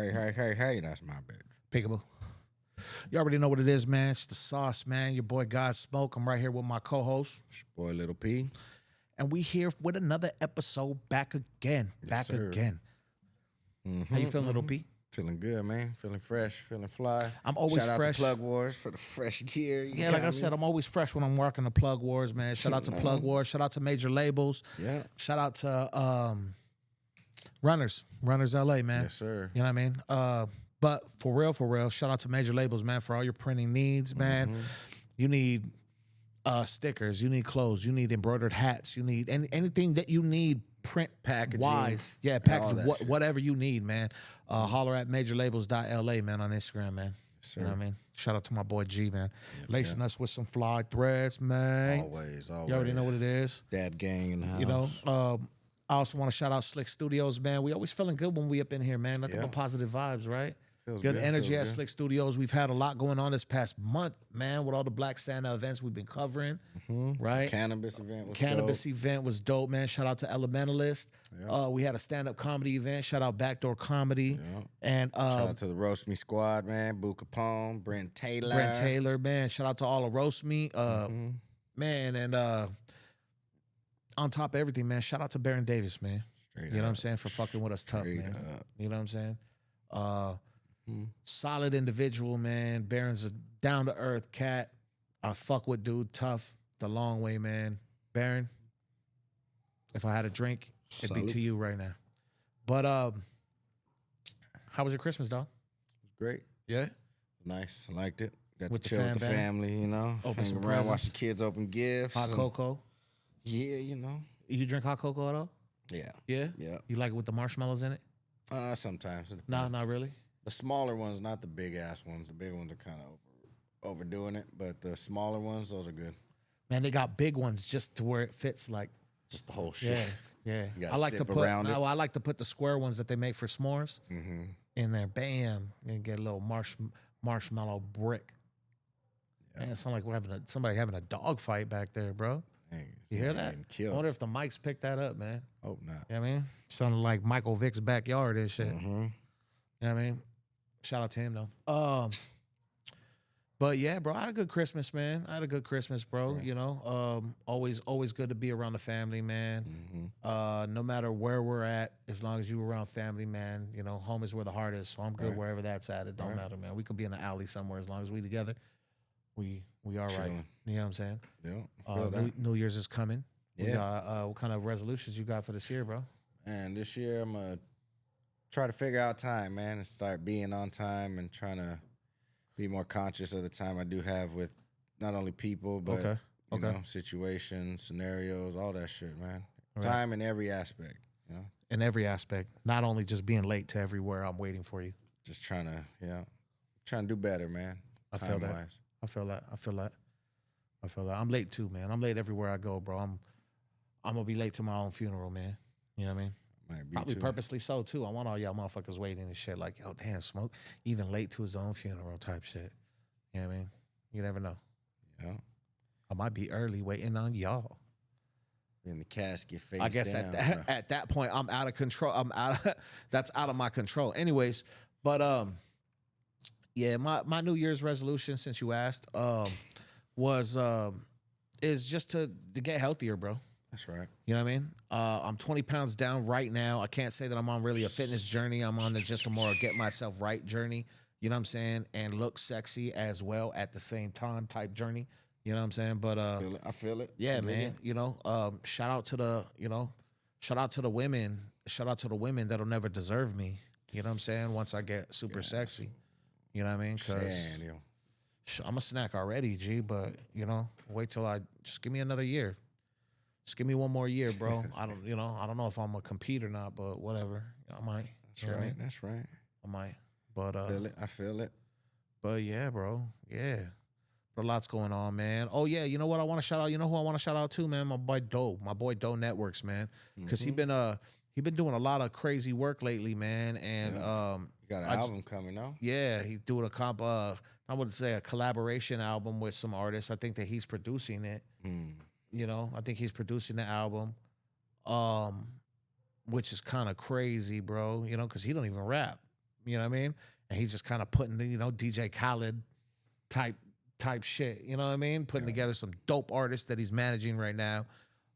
Hey, that's my bitch. Peekaboo. You already know what it is, man. It's the sauce, man. Your boy God Smoke. I'm right here with my co-host. It's your boy Little P. And we here with another episode back again. Yes, sir. How you feeling, Little P? Feeling good, man. Feeling fresh, feeling fly. I'm always Shout fresh. out to Plug Wars for the fresh gear. Yeah, like I said, I'm always fresh when I'm working the Plug Wars, man. Shout out to Plug Wars. Shout out to major labels. Yeah. Shout out to Runners LA, man. Yes, sir. You know what I mean? But for real, shout out to major labels, man, for all your printing needs, man. You need stickers, you need clothes, you need embroidered hats, you need anything that you need print Packaging. wise. Yeah, all packaging, that shit. whatever you need, man. Holler at majorlabels.la, man, on Instagram, man. Yes, You know sir. what I mean? Shout out to my boy G, man. Lacing us with some fly threads, man. Always. You already know what it is. Dad gang in the house. You know, I also want to shout out Slick Studios, man. We always feeling good when we up in here, man. Nothing but positive vibes, right? Feels Good energy feels at good. Slick Studios. We've had a lot going on this past month, man, with all the Black Santa events we've been covering, right? Cannabis event was Cannabis dope. event was dope, man. Shout out to Elementalist. We had a stand-up comedy event. Shout out Backdoor Comedy. Yeah. And Shout out to the Roast Me Squad, man. Boo Capone, Brent Taylor. Brent Taylor, man. Shout out to all the Roast Me. Man, and on top of everything, man, shout out to Baron Davis, man. Straight You know what I'm up. saying? For fucking with us tough, Straight man. up. You know what I'm saying? Solid individual, man. Baron's a down-to-earth cat. I fuck with dude, tough, the long way, man. Baron, if I had a drink, it'd be Salute. to you right now. But how was your Christmas, dog? Great. Yeah? Nice. I liked it. Got With to the chill with the fam bam? family, you know. Open Hang some around, watch presents? the kids open gifts. Hot and- cocoa? Yeah, you know. You drink hot cocoa at all? Yeah. Yeah? Yeah. You like it with the marshmallows in it? Sometimes. It No, depends. not really. The smaller ones, not the big ass ones. The big ones are kind of overdoing it, but the smaller ones, those are good. Man, they got big ones just to where it fits like Just the whole shit. yeah. You gotta I like to sip put around it. I like to put the square ones that they make for s'mores Mm-hmm. in there. Bam, and get a little marshmallow brick. Man, it sound like we're having somebody having a dog fight back there, bro. Dang, You hear that? getting I Killed. wonder if the mics picked that up, man. Hope not. You know what I mean? Sounded like Michael Vick's backyard and shit. Mm-hmm. You know what I mean? Shout out to him though. But yeah, bro, I had a good Christmas, man. I had a good Christmas, bro. Right. You know, always good to be around the family, man. Mm-hmm. No matter where we're at, as long as you around family, man, you know, home is where the heart is. So I'm good Right. wherever that's at. It don't Right. matter, man. We could be in the alley somewhere as long as we together. We all right. Chilling. You know what I'm saying? Yeah. I feel that. New Year's is coming. We Yeah. got, what kind of resolutions you got for this year, bro? And this year I'm gonna try to figure out time, man, and start being on time and trying to be more conscious of the time I do have with not only people but Okay. you Okay. know, situations, scenarios, all that shit, man. Right. Time in every aspect, you know. In every aspect, not only just being late to everywhere. I'm waiting for you. Just trying to do better, man. I feel that. time-wise. I feel that. I'm late too, man. I'm late everywhere I go, bro. I'm gonna be late to my own funeral, man. You know what I mean? Might be Probably too. purposely so too. I want all y'all motherfuckers waiting and shit. Like, yo, damn, Smoke, even late to his own funeral type shit. You know what I mean? You never know. Yeah. I might be early waiting on y'all. In the casket face I guess down, at that point, I'm out of control. That's out of my control. Anyways, but yeah, my New Year's resolution, since you asked, is just to get healthier, bro. That's right. You know what I mean? I'm 20 pounds down right now. I can't say that I'm on really a fitness journey. I'm on just a more get myself right journey. You know what I'm saying? And look sexy as well at the same time type journey. You know what I'm saying? But I feel it. yeah, I dig man. it. You know, shout out to the women. Shout out to the women that'll never deserve me. You know what I'm saying? Once I get super sexy. You know what I mean? Because Saying, yo. I'm a snack already, G, but you know, wait till just give me another year. Just give me one more year, bro. I don't know if I'm gonna compete or not, but whatever. I might. That's You know what I right. mean? That's right. I might. But I feel it. but yeah, bro. Yeah. But a lot's going on, man. Oh yeah, you know what I want to shout out? You know who I want to shout out to, man? My boy Doe Networks, man. Because he been doing a lot of crazy work lately, man. And You got an album coming out. yeah, he's doing a I would say a collaboration album with some artists. I think that he's producing it. You know, I think he's producing the album, which is kind of crazy, bro. You know, because he don't even rap. You know what I mean? And he's just kind of putting the, DJ Khaled type shit. You know what I mean? Putting together some dope artists that he's managing right now.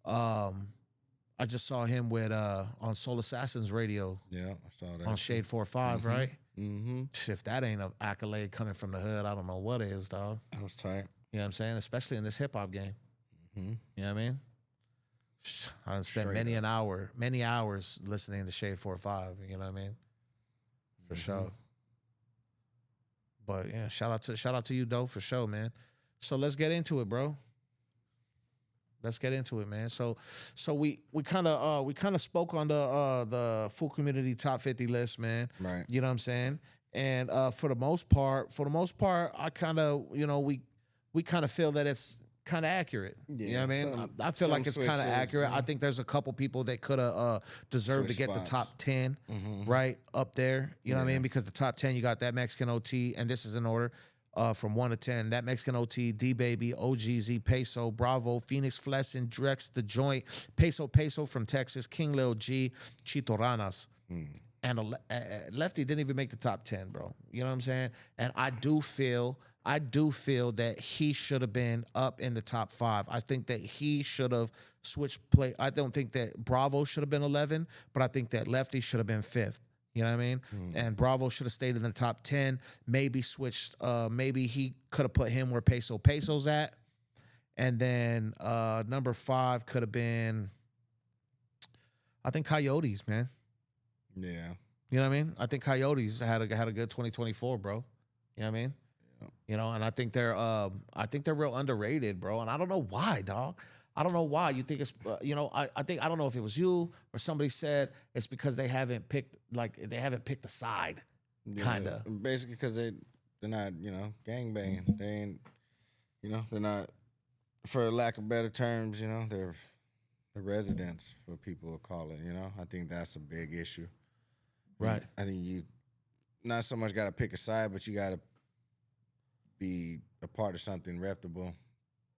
I just saw him with on Soul Assassins Radio. Yeah, I saw that. On Shade 4-5, right? Mm-hmm. If that ain't an accolade coming from the hood, I don't know what is, dog. That was tight. You know what I'm saying? Especially in this hip hop game. Mm-hmm. You know what I mean? I done spent many hours listening to Shade 4-5. You know what I mean? For sure. But yeah, shout out to you, though, for sure, man. So let's get into it, bro. Let's get into it, man. So we kind of spoke on the full community top 50 list, man. Right. You know what I'm saying? And for the most part, I kind of, we kind of feel that it's kind of accurate. Yeah, you know what I mean? I feel like it's kind of accurate. I think there's a couple people that could have deserved to get the top 10 right up there. You know what I mean? Because the top 10, you got That Mexican OT, and this is in order. From 1 to 10, That Mexican OT, D Baby, OGZ, Peso, Bravo, Phoenix Flessin, Drex, The Joint, Peso from Texas, King Lil G, Chito Ranas. And Lefty didn't even make the top 10, bro. You know what I'm saying? And I do feel that he should have been up in the top 5. I think that he should have switched play. I don't think that Bravo should have been 11, but I think that Lefty should have been 5th. You know what I mean? And Bravo should have stayed in the top 10, maybe switched. Maybe he could have put him where Peso's at. And then number 5 could have been, I think, Coyotes, man. Yeah. You know what I mean? I think Coyotes had a good 2024, bro. You know what I mean? Yeah. And I think they're real underrated, bro. And I don't know why, dog. I don't know why you think it's, I don't know if it was you or somebody said it's because they haven't picked a side, kind of. Basically because they're not, gangbanging. They ain't, they're not, for lack of better terms, they're the residents, what people will call it, I think that's a big issue. Right. I think you not so much got to pick a side, but you got to be a part of something reputable.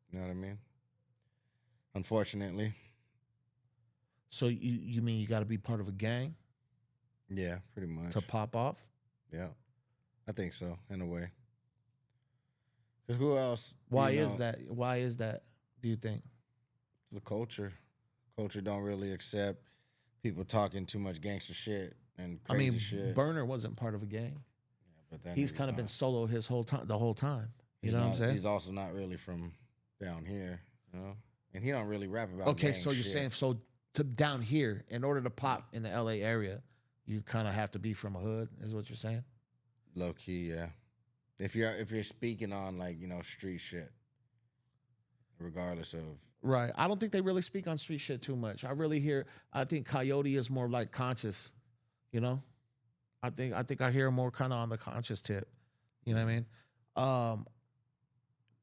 You know what I mean? Unfortunately. So you mean you got to be part of a gang? Yeah, pretty much. To pop off? Yeah, I think so, in a way. Because who else? Why is that? Why is that, do you think? It's the culture. Culture don't really accept people talking too much gangster shit and crazy shit. Burner wasn't part of a gang. Yeah, but then he's kind of been solo the whole time. You know what I'm saying? He's also not really from down here, And he don't really rap about okay, so you're shit. saying to down here, in order to pop in the LA area, you kind of have to be from a hood, is what you're saying? Low key, yeah. If you're speaking on street shit, regardless of right. I don't think they really speak on street shit too much. I think Coyote is more like conscious, I think I hear more kind of on the conscious tip. You know what I mean?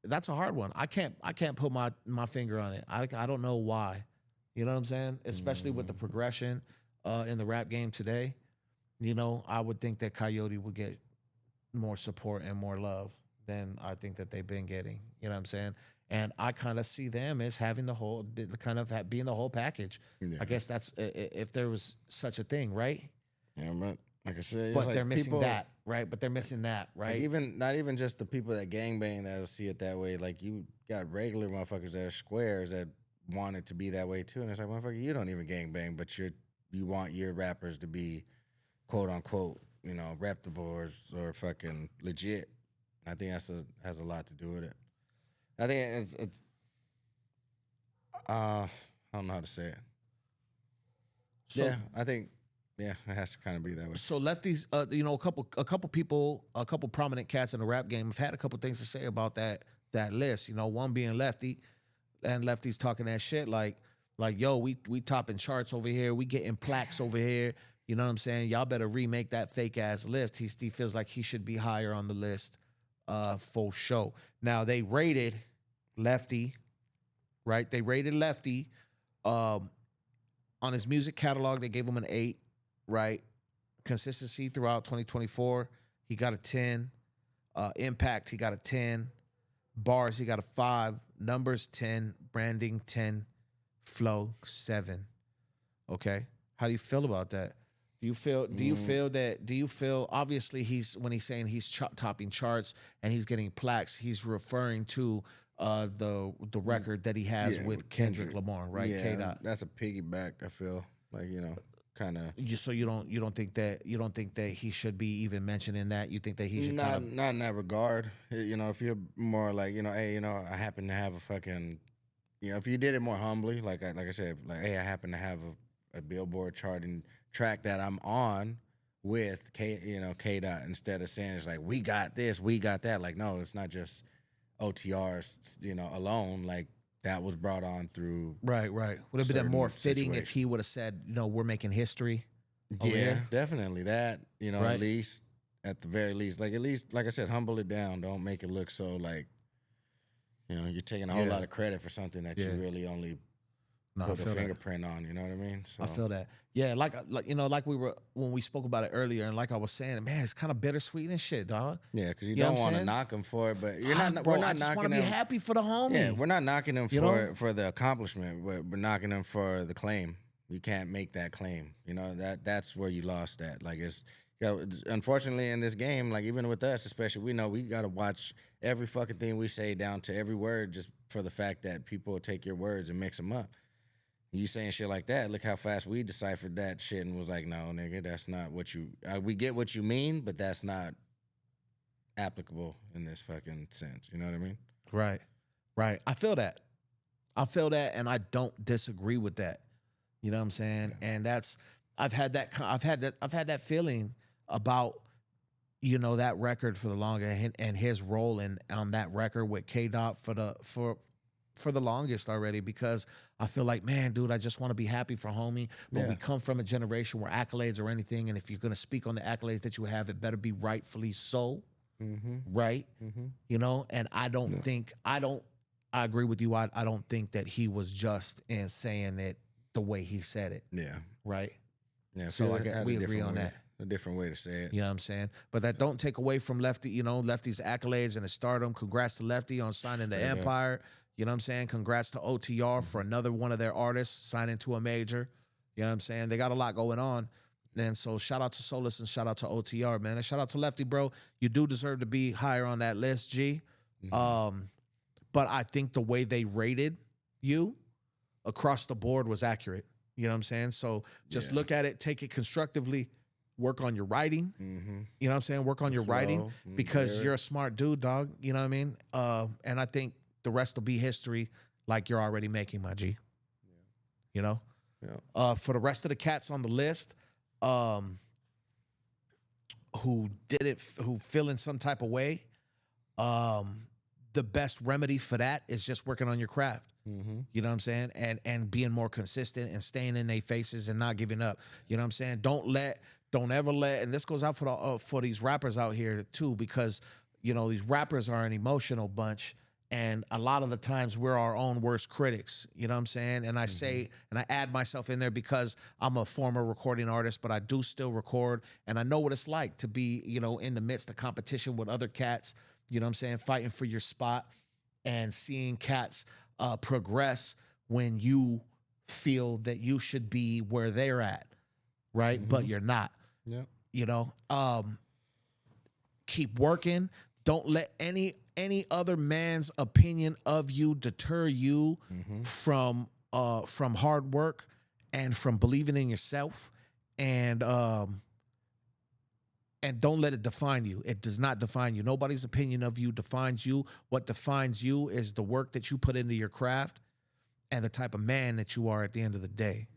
That's a hard one. I can't put my finger on it. I don't know why. You know what I'm saying? Especially with the progression in the rap game today. I would think that Coyote would get more support and more love than I think that they've been getting. You know what I'm saying? And I kind of see them as having being the whole package. Yeah. I guess that's if there was such a thing, right? Yeah, but like I said, but they're missing that, right? But they're missing that, right? Like not even just the people that gangbang that'll see it that way. Like you got regular motherfuckers that are squares that want it to be that way too. And it's like, motherfucker, you don't even gangbang, but you want your rappers to be quote unquote, reputable or fucking legit. I think has a lot to do with it. I think it's I don't know how to say it. So, yeah, I think it has to kind of be that way. So Lefty's, a couple people, a couple prominent cats in the rap game have had a couple things to say about that list. One being Lefty, and Lefty's talking that shit like yo, we topping charts over here, we getting plaques over here. You know what I'm saying? Y'all better remake that fake ass list. He feels like he should be higher on the list, for show. Now they rated Lefty, right? They rated Lefty, on his music catalog. They gave him an 8. Right, consistency throughout 2024, he got a 10. Impact, he got a 10. Bars, he got a 5. Numbers, 10. Branding, 10. Flow, 7. Okay, how do you feel about that? Do you feel? Do you feel that? Do you feel? Obviously, when he's saying he's topping charts and he's getting plaques, he's referring to the record that he has Yeah, with Kendrick Lamar, right? Yeah, K. Dot. that's a piggyback. I feel like kind of. So you don't think that he should be even mentioning that? You think that he should Not in that regard. If you're more like hey, I happen to have a fucking, if you did it more humbly, like I said, like hey, I happen to have a Billboard charting track that I'm on with K Dot, instead of saying it's like we got this, we got that. Like no, it's not just OTRs, alone. Like that was brought on through. Right. Would it have been more fitting if he would have said, we're making history? Yeah, definitely that. Right. At the very least, like I said, humble it down. Don't make it look so like, you're taking a whole lot of credit for something that you really only put a fingerprint on. You know what I mean? So I feel that. Yeah, like we were when we spoke about it earlier, and like I was saying, man, it's kind of bittersweet and shit, dog. Yeah, because you don't want to knock him for it, but you're not. Bro, we're not I just knocking want to him. be happy for the homie. Yeah, we're not knocking him for the accomplishment. We're knocking him for the claim. You can't make that claim. That's where you lost at. Like unfortunately in this game, like even with us, especially, we know we got to watch every fucking thing we say down to every word, just for the fact that people take your words and mix them up. You saying shit like that, look how fast we deciphered that shit and was like, no, nigga, that's not what you... we get what you mean, but that's not applicable in this fucking sense. You know what I mean? Right. I feel that, and I don't disagree with that. You know what I'm saying? Yeah. And I've had that feeling about, that record for the longest, and his role on that record with K. Dot for the longest already, because I feel like, man, dude, I just want to be happy for homie. But we come from a generation where accolades or anything, and if you're gonna speak on the accolades that you have, it better be rightfully so, right? And I don't think I agree with you. I don't think that he was just in saying it the way he said it. Yeah. Right. Yeah. So we agree on that. A different way to say it. You know what I'm saying? But that don't take away from Lefty, Lefty's accolades and his stardom. Congrats to Lefty on signing to Empire. You know what I'm saying? Congrats to OTR for another one of their artists signing to a major. You know what I'm saying? They got a lot going on. And so shout out to Solus and shout out to OTR, man. And shout out to Lefty, bro. You do deserve to be higher on that list, G. But I think the way they rated you across the board was accurate. You know what I'm saying? So just look at it, take it constructively, work on your writing. You know what I'm saying? Work on your writing, because you're a smart dude, dog. You know what I mean? And I think the rest will be history, like you're already making, my G. For the rest of the cats on the list, who feel in some type of way, the best remedy for that is just working on your craft. You know what I'm saying? And being more consistent and staying in their faces and not giving up. You know what I'm saying? Don't ever let, and this goes out for these rappers out here too, because these rappers are an emotional bunch. And a lot of the times we're our own worst critics, you know what I'm saying? And I say, and I add myself in there because I'm a former recording artist, but I do still record. And I know what it's like to be, in the midst of competition with other cats, you know what I'm saying? Fighting for your spot and seeing cats progress when you feel that you should be where they're at, right? But you're not. Yeah. Keep working. Don't let any other man's opinion of you deter you from hard work and from believing in yourself, and don't let it define you. It does not define you. Nobody's opinion of you defines you. What defines you is the work that you put into your craft and the type of man that you are at the end of the day.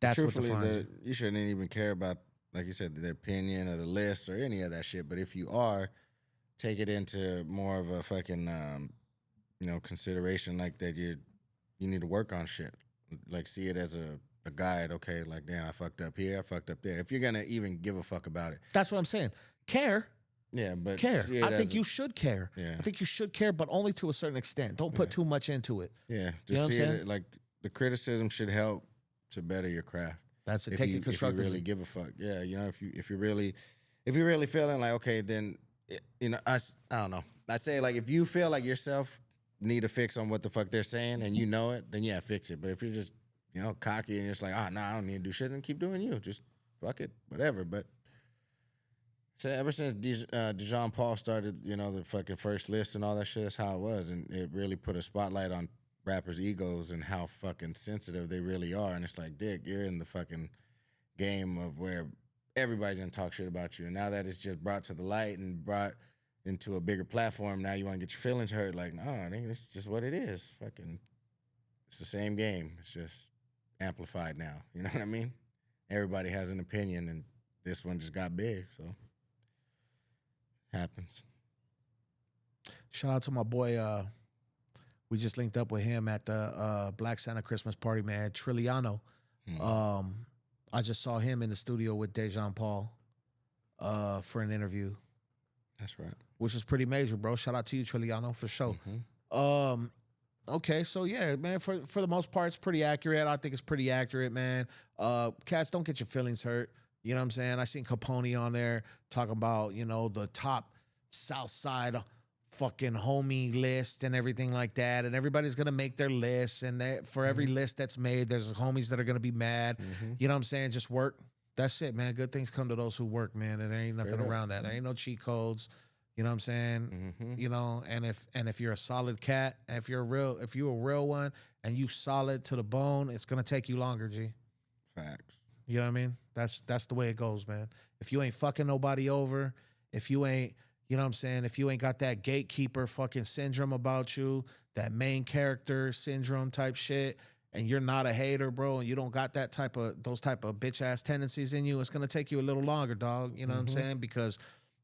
That's what defines you. You shouldn't even care about, like you said, the opinion or the list or any of that shit. But if you are, take it into more of a fucking, consideration, like that you need to work on shit. Like see it as a guide. Okay, like damn, I fucked up here, I fucked up there. If you're gonna even give a fuck about it, that's what I'm saying. Care. Yeah, but care. I think you should care. Yeah. I think you should care, but only to a certain extent. Don't put too much into it. Yeah, just see it like the criticism should help to better your craft. That's it. Take it constructively. If you really give a fuck. Yeah, if you're really feeling like okay, then I don't know. I say like if you feel like yourself need a fix on what the fuck they're saying and you know it, then yeah, fix it. But if you're just cocky and you're just like, nah, I don't need to do shit, then keep doing you. Just fuck it, whatever. But so ever since Dijon Paul started, the fucking first list and all that shit, that's how it was. And it really put a spotlight on rappers' egos and how fucking sensitive they really are. And it's like, Dick, you're in the fucking game of where everybody's gonna talk shit about you. And now that it's just brought to the light and brought into a bigger platform, now you want to get your feelings hurt. Like, no, I think it's just what it is. Fucking, it's the same game. It's just amplified now. You know what I mean? Everybody has an opinion, and this one just got big, so happens. Shout out to my boy. We just linked up with him at the Black Santa Christmas party, man. Trilliano. I just saw him in the studio with Dejan Paul for an interview. That's right. Which is pretty major, bro. Shout out to you, Trilliano, for sure. Okay, so yeah, man, for the most part, it's pretty accurate. I think it's pretty accurate, man. Cats, don't get your feelings hurt. You know what I'm saying? I seen Capone on there talking about, the top South Side fucking homie list and everything like that. And everybody's going to make their lists. And for every list that's made, there's homies that are going to be mad. You know what I'm saying? Just work. That's it, man. Good things come to those who work, man. And there ain't nothing around that. There ain't no cheat codes. You know what I'm saying? And if you're a solid cat, if you're a real one and you solid to the bone, it's going to take you longer, G. Facts. You know what I mean? That's the way it goes, man. If you ain't fucking nobody over, if you ain't, you know what I'm saying? If you ain't got that gatekeeper fucking syndrome about you, that main character syndrome type shit, and you're not a hater, bro, and you don't got those type of bitch ass tendencies in you, it's gonna take you a little longer, dog. You know what I'm saying? Because,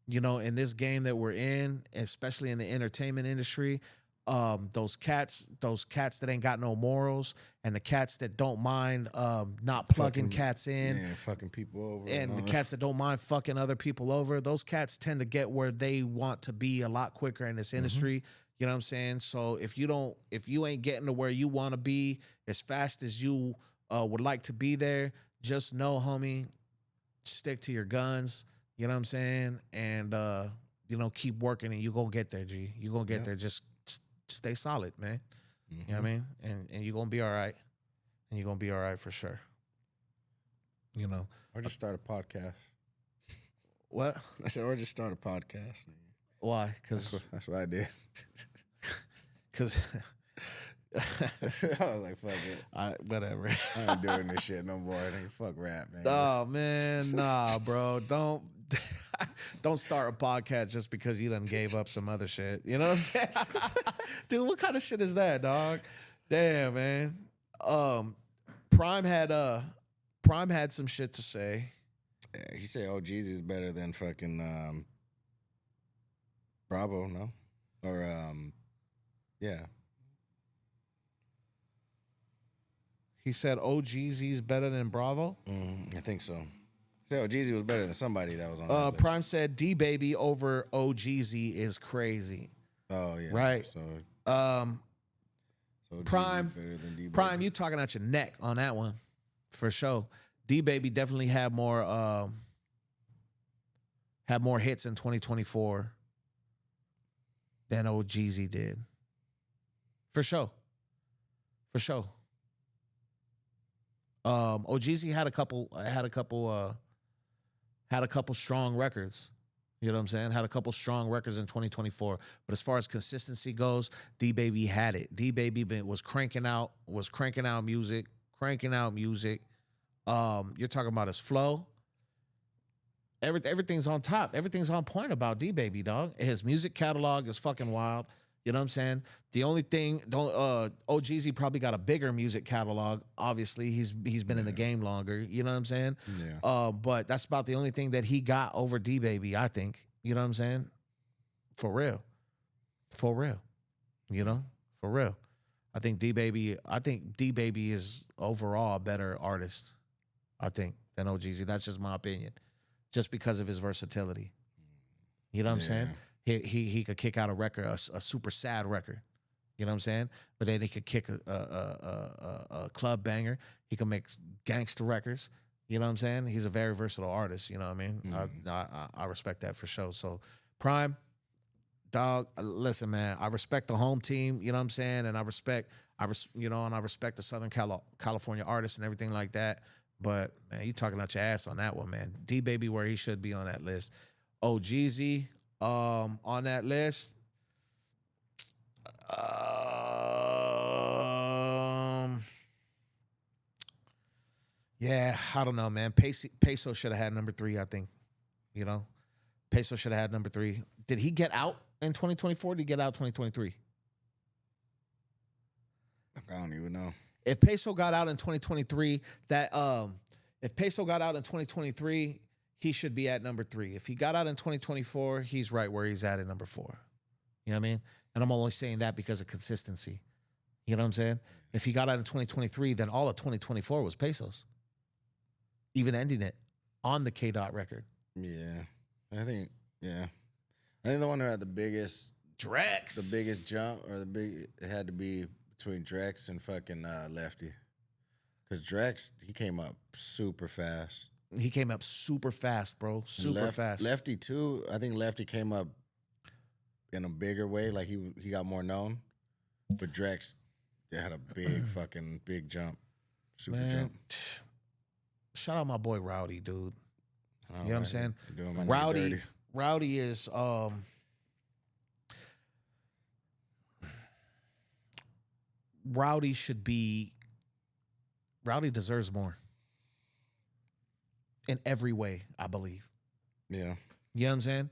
in this game that we're in, especially in the entertainment industry, those cats that ain't got no morals, and the cats that don't mind not plugging cats in, fucking people over, and the cats that don't mind fucking other people over, those cats tend to get where they want to be a lot quicker in this industry. You know what I'm saying? So if you ain't getting to where you want to be as fast as you would like to be there, just know, homie, stick to your guns. You know what I'm saying? And keep working, and you gonna get there, G. You gonna get there. Just stay solid, man. You know what I mean? And you're going to be all right. And you're going to be all right for sure. Or just start a podcast. What? I said, or just start a podcast. Why? Because that's what I did. Because I was like, fuck it. Whatever. I ain't doing this shit no more. Nigga, fuck rap, man. Oh, man. Nah, bro. Don't start a podcast just because you done gave up some other shit. You know what I'm saying? Dude, what kind of shit is that, dog? Damn, man. Prime had some shit to say. Yeah, he said, "Oh, Jeezy is better than fucking Bravo, no, or yeah." He said, "Oh, Jeezy's better than Bravo." I think so. He said, "Oh, Jeezy was better than somebody that was on." That list. Prime said, "D Baby over Oh Jeezy is crazy." Oh yeah, right. So Prime, Prime, you talking out your neck on that one, for sure. D Baby definitely had more hits in 2024 than old Jeezy did. For sure. Jeezy had a couple strong records. You know what I'm saying? Had a couple strong records in 2024. But as far as consistency goes, D Baby had it. D Baby was cranking out music. You're talking about his flow. Everything's on top. Everything's on point about D Baby, dog. His music catalog is fucking wild. You know what I'm saying? The only thing, Jeezy probably got a bigger music catalog. Obviously, he's been in the game longer. You know what I'm saying? Yeah. But that's about the only thing that he got over D Baby, I think. You know what I'm saying? For real. You know? For real. I think D Baby is overall a better artist, I think, than Jeezy. That's just my opinion. Just because of his versatility. You know what I'm saying? He could kick out a record, a super sad record. You know what I'm saying? But then he could kick a club banger. He could make gangster records. You know what I'm saying? He's a very versatile artist. You know what I mean? I respect that for sure. So Prime, dog, listen, man. I respect the home team. You know what I'm saying? And I respect the Southern California artists and everything like that. But man, you talking out your ass on that one, man. D Baby where he should be on that list. Oh, Jeezy, on that list. Yeah, I don't know, man. Peso should have had number 3, I think. You know, Peso should have had number 3. Did he get out in 2024? Did he get out 2023? I don't even know. If Peso got out in 2023, if Peso got out in 2023, he should be at number 3. If he got out in 2024, he's right where he's at number 4. You know what I mean? And I'm only saying that because of consistency. You know what I'm saying? If he got out in 2023, then all of 2024 was Pesos. Even ending it on the K Dot record. Yeah. I think the one who had the biggest Drex. The biggest jump it had to be between Drex and fucking Lefty. Because Drex, he came up super fast. He came up super fast, bro. Super fast. Lefty too. I think Lefty came up in a bigger way. Like he got more known. But Drex, they had a big jump. Super jump. Shout out my boy Rowdy, dude. You know what I'm saying? Rowdy is Rowdy deserves more. In every way, I believe. Yeah. You know what I'm saying?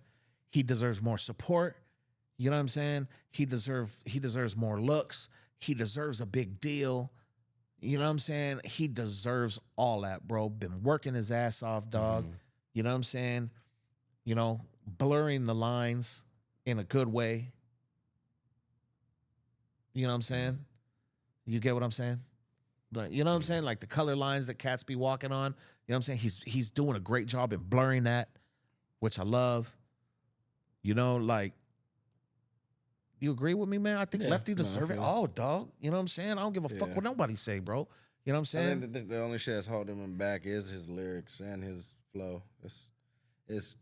He deserves more support. You know what I'm saying? He deserves more looks. He deserves a big deal. You know what I'm saying? He deserves all that, bro. Been working his ass off, dog. Mm-hmm. You know what I'm saying? You know, blurring the lines in a good way. You know what I'm saying? You get what I'm saying? But you know what I'm saying? Like the color lines that cats be walking on. You know what I'm saying? He's doing a great job in blurring that, which I love. You know, like, you agree with me, man? I think Lefty deserve it all, dog. You know what I'm saying? I don't give a fuck what nobody say, bro. You know what I'm saying? I think the only shit that's holding him back is his lyrics and his flow. It's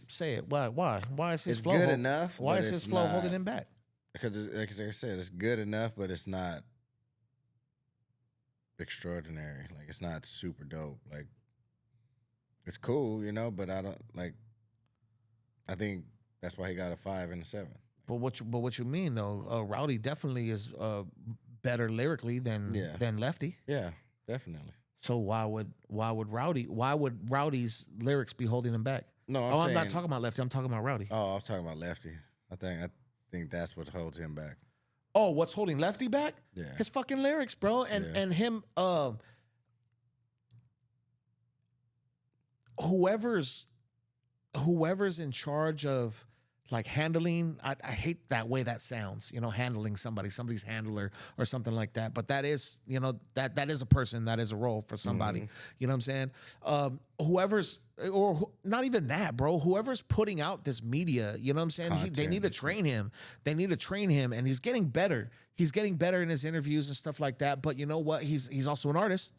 say it. Why? Why is his it's flow? good enough. Why is his flow holding him back? Because, like I said, it's good enough, but it's not extraordinary. Like, it's not super dope. Like, it's cool, you know, but I don't like. I think that's why he got a 5 and a 7. But what you mean though? Rowdy definitely is better lyrically than Lefty. Yeah, definitely. So why would Rowdy's lyrics be holding him back? No, I'm not talking about Lefty. I'm talking about Rowdy. Oh, I was talking about Lefty. I think that's what holds him back. Oh, what's holding Lefty back? Yeah, his fucking lyrics, bro, and him. Whoever's in charge of like handling, I hate that way that sounds, you know, handling somebody's handler or something like that. But that is, you know, that is a person, that is a role for somebody. Mm-hmm. You know what I'm saying? Whoever's, or not even that, bro, whoever's putting out this media, you know what I'm saying? They need to train him. They need to train him, and he's getting better. He's getting better in his interviews and stuff like that. But you know what? He's also an artist.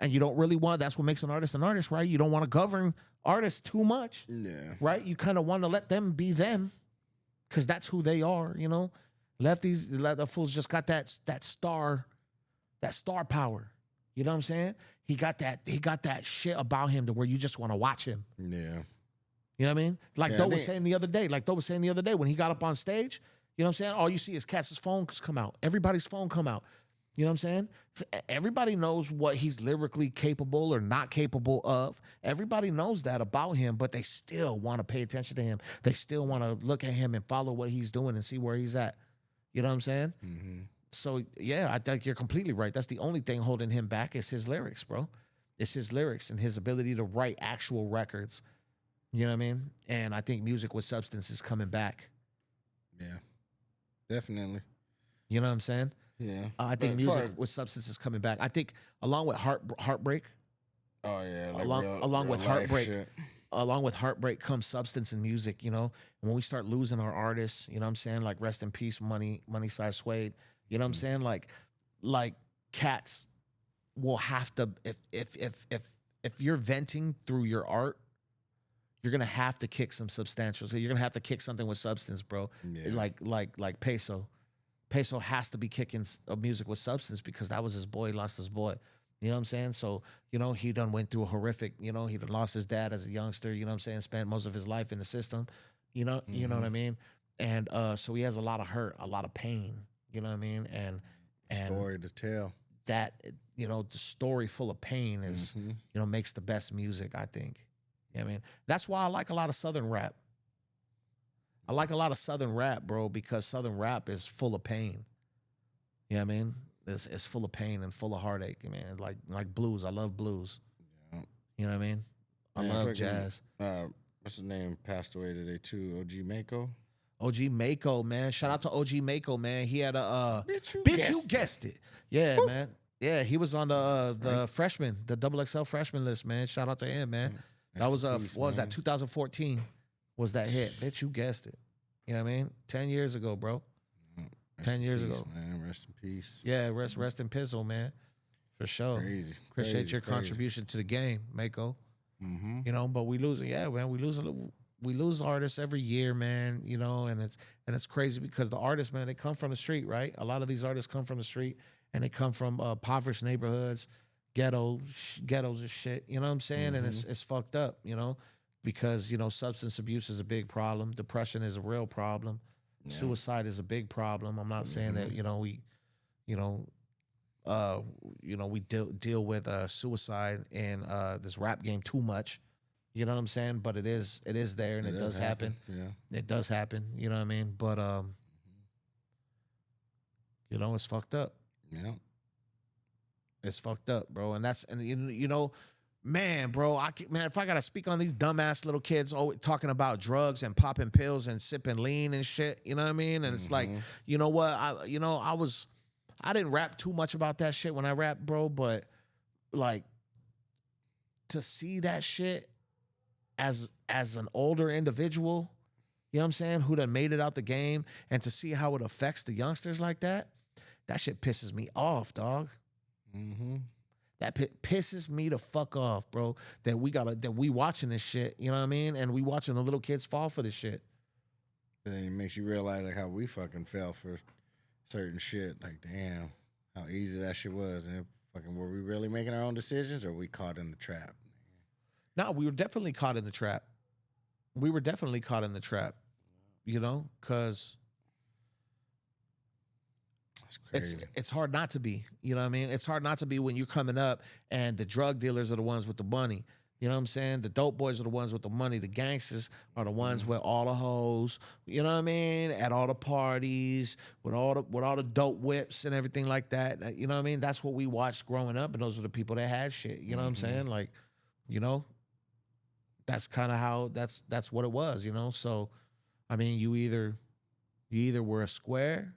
And you don't really want, that's what makes an artist, right? You don't want to govern artists too much. Yeah. Right? You kind of want to let them be them because that's who they are, you know? The fools just got that star power. You know what I'm saying? He got that shit about him to where you just want to watch him. Yeah. You know what I mean? Like Doe was saying the other day, when he got up on stage, you know what I'm saying? All you see is cats' phones come out. Everybody's phone come out. You know what I'm saying? Everybody knows what he's lyrically capable or not capable of. Everybody knows that about him, but they still want to pay attention to him. They still want to look at him and follow what he's doing and see where he's at. You know what I'm saying? Mm-hmm. So, yeah, I think you're completely right. That's the only thing holding him back is his lyrics, bro. It's his lyrics and his ability to write actual records. You know what I mean? And I think music with substance is coming back. Yeah, definitely. You know what I'm saying? Yeah, I think music with substance is coming back. I think along with heartbreak. Oh yeah, like along with heartbreak, along with heartbreak comes substance in music. You know, when we start losing our artists, you know what I'm saying? Like rest in peace, Money Size Suede. You know what I'm saying? Like cats will have to if you're venting through your art, you're gonna have to kick some substantial. So you're gonna have to kick something with substance, bro. Yeah. Like Peso. Peso has to be kicking music with substance because that was his boy. He lost his boy. You know what I'm saying? So, he done went through a horrific, he done lost his dad as a youngster, you know what I'm saying? Spent most of his life in the system, you know what I mean? And so he has a lot of hurt, a lot of pain, you know what I mean? And Story to tell. that, the story full of pain is, makes the best music, I think. You know what I mean? That's why I like a lot of Southern rap. I like a lot of Southern rap, bro, because Southern rap is full of pain. You know what I mean? It's full of pain and full of heartache, man. Like blues. I love blues. Yeah. You know what I mean? I Man, love freaking, jazz. What's his name? Passed away today too. OG Mako. OG Mako, man. Shout out to OG Mako, man. He had a Bitch, you guessed it. Yeah, man. Yeah, he was on the freshman, the XXL freshman list, man. Shout out to him, man. That was what was that? 2014 was that hit? Bitch, you guessed it. You know what I mean? 10 years ago, bro. 10 years ago, man. Rest in peace. Yeah, rest in pizzle, man. For sure. Crazy. Appreciate your contribution to the game, Mako. But we lose. Yeah, man. We lose artists every year, man. And it's crazy because the artists, man, they come from the street, right? A lot of these artists come from the street, and they come from impoverished neighborhoods, ghettos and shit. You know what I'm saying? And it's fucked up, because substance abuse is a big problem. Depression is a real problem. Yeah. Suicide is a big problem. I'm not saying that we deal with suicide in this rap game too much. You know what I'm saying? But it is there, and it does happen. Yeah, it does happen. You know what I mean? But it's fucked up. Yeah, it's fucked up, bro. And man, bro, if I gotta speak on these dumbass little kids always talking about drugs and popping pills and sipping lean and shit, you know what I mean? And it's like, you know what? I didn't rap too much about that shit when I rapped, bro, but like to see that shit as an older individual, you know what I'm saying, who done made it out the game, and to see how it affects the youngsters like that shit pisses me off, dog. That pisses me the fuck off, bro. That we watching this shit, you know what I mean? And we watching the little kids fall for this shit. And then it makes you realize like how we fucking fell for certain shit. Like, damn, how easy that shit was. And fucking, were we really making our own decisions, or were we caught in the trap? No, we were definitely caught in the trap. Because it's hard not to be. You know what I mean? It's hard not to be when you're coming up and the drug dealers are the ones with the money. You know what I'm saying? The dope boys are the ones with the money. The gangsters are the ones with all the hoes. You know what I mean? At all the parties, with all the dope whips and everything like that. You know what I mean? That's what we watched growing up, and those are the people that had shit. You know what I'm saying? Like, that's kind of how that's what it was. So, I mean, you either were a square,